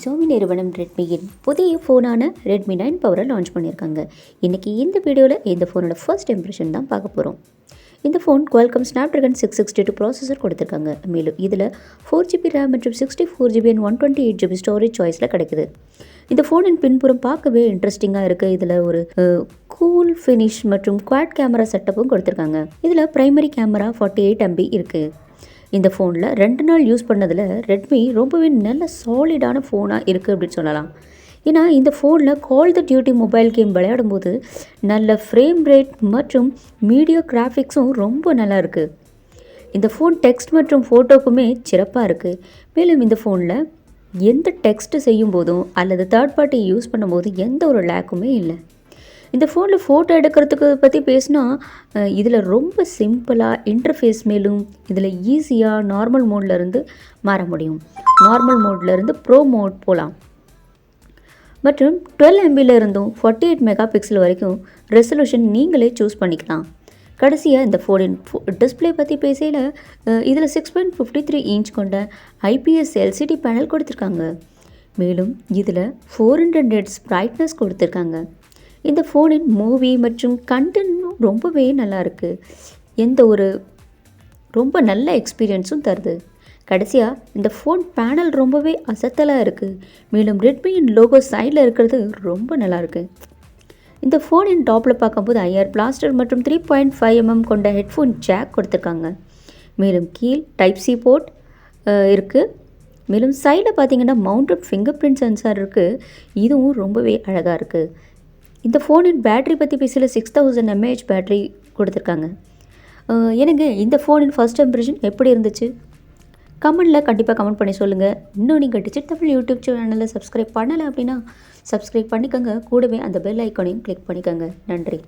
Xiaomi நிறுவனம் ரெட்மியின் புதிய ஃபோனான Redmi 9 பவரை லான்ச் பண்ணியிருக்காங்க. இன்றைக்கி இந்த வீடியோவில் இந்த ஃபோனோட ஃபர்ஸ்ட் இம்ப்ரெஷன் தான் பார்க்க போகிறோம். இந்த ஃபோன் Qualcomm Snapdragon 662 ப்ராசஸர் கொடுத்துருக்காங்க. மேலும் இதில் 4GB RAM மற்றும் 64GB and 128GB ஸ்டோரேஜ் சாய்ஸில் கிடைக்குது. இந்த ஃபோனின் பின்புறம் பார்க்கவே இன்ட்ரெஸ்டிங்காக இருக்குது. இதில் ஒரு கூல் ஃபினிஷ் மற்றும் குவாட் கேமரா செட்டப்பும் கொடுத்துருக்காங்க. இதில் ப்ரைமரி கேமரா 48 MB இருக்குது. இந்த ஃபோனில் 2 நாள் யூஸ் பண்ணதில் ரெட்மி ரொம்பவே நல்ல சாலிடான ஃபோனாக இருக்குது அப்படின்னு சொல்லலாம். ஏன்னா இந்த ஃபோனில் கால் த டியூட்டி மொபைல் கேம் விளையாடும்போது நல்ல ஃப்ரேம் ரேட் மற்றும் மீடியா கிராஃபிக்ஸும் ரொம்ப நல்லா இருக்குது. இந்த ஃபோன் டெக்ஸ்ட் மற்றும் ஃபோட்டோக்குமே சிறப்பாக இருக்குது. மேலும் இந்த ஃபோனில் எந்த டெக்ஸ்ட் செய்யும் போதும் அல்லது தேர்ட் பார்ட்டி யூஸ் பண்ணும்போது எந்த ஒரு லேக்குமே இல்லை. இந்த ஃபோனில் ஃபோட்டோ எடுக்கிறதுக்கு பற்றி பேசினா இதில் ரொம்ப சிம்பிளாக இன்டர்ஃபேஸ், மேலும் இதில் ஈஸியாக நார்மல் மோட்லேருந்து மாற முடியும். நார்மல் மோட்லேருந்து ப்ரோ மோட் போகலாம். மற்றும் 12 MB இருந்தும் 48 மெகா பிக்சல் வரைக்கும் ரெசல்யூஷன் நீங்களே சூஸ் பண்ணிக்கலாம். கடைசியாக இந்த ஃபோனின் டிஸ்பிளே பற்றி பேசையில் இதில் 6.53 இன்ச் கொண்ட IPS LCD பேனல் கொடுத்துருக்காங்க. மேலும் இதில் 400 nits பிரைட்னஸ் கொடுத்துருக்காங்க. இந்த ஃபோனின் மூவி மற்றும் கண்டென்ட்டும் ரொம்பவே நல்லா இருக்குது. எந்த ஒரு ரொம்ப நல்ல எக்ஸ்பீரியன்ஸும் தருது. கடைசியாக இந்த ஃபோன் பேனல் ரொம்பவே அசத்தலாக இருக்குது. மேலும் ரெட்மியின் லோகோ சைடில் இருக்கிறது ரொம்ப நல்லாயிருக்கு. இந்த ஃபோனின் டாப்பில் பார்க்கும்போது IR பிளாஸ்டர் மற்றும் 3.5 mm கொண்ட ஹெட்ஃபோன் ஜாக் கொடுத்துருக்காங்க. மேலும் கீழ் டைப் சி போர்ட் இருக்குது. மேலும் சைடில் பார்த்தீங்கன்னா மவுண்டட் ஃபிங்கர் பிரிண்ட் சென்சார் இருக்குது. இதுவும் ரொம்பவே அழகாக இருக்குது. இந்த ஃபோனின் பேட்டரி பற்றி பேசல 6000 mAh பேட்டரி கொடுத்துருக்காங்க. எனக்கு இந்த ஃபோனின் ஃபர்ஸ்ட் இம்ப்ரெஷன் எப்படி இருந்துச்சு? கமெண்டில் கண்டிப்பாக கமெண்ட் பண்ணி சொல்லுங்கள். இன்னும் நீங்கள் டிஜிட் தமிழ் யூடியூப் சேனலில் சப்ஸ்கிரைப் பண்ணலை அப்படின்னா சப்ஸ்கிரைப் பண்ணிக்கோங்க. கூடவே அந்த பெல் ஐக்கானையும் கிளிக் பண்ணிக்கோங்க. நன்றி.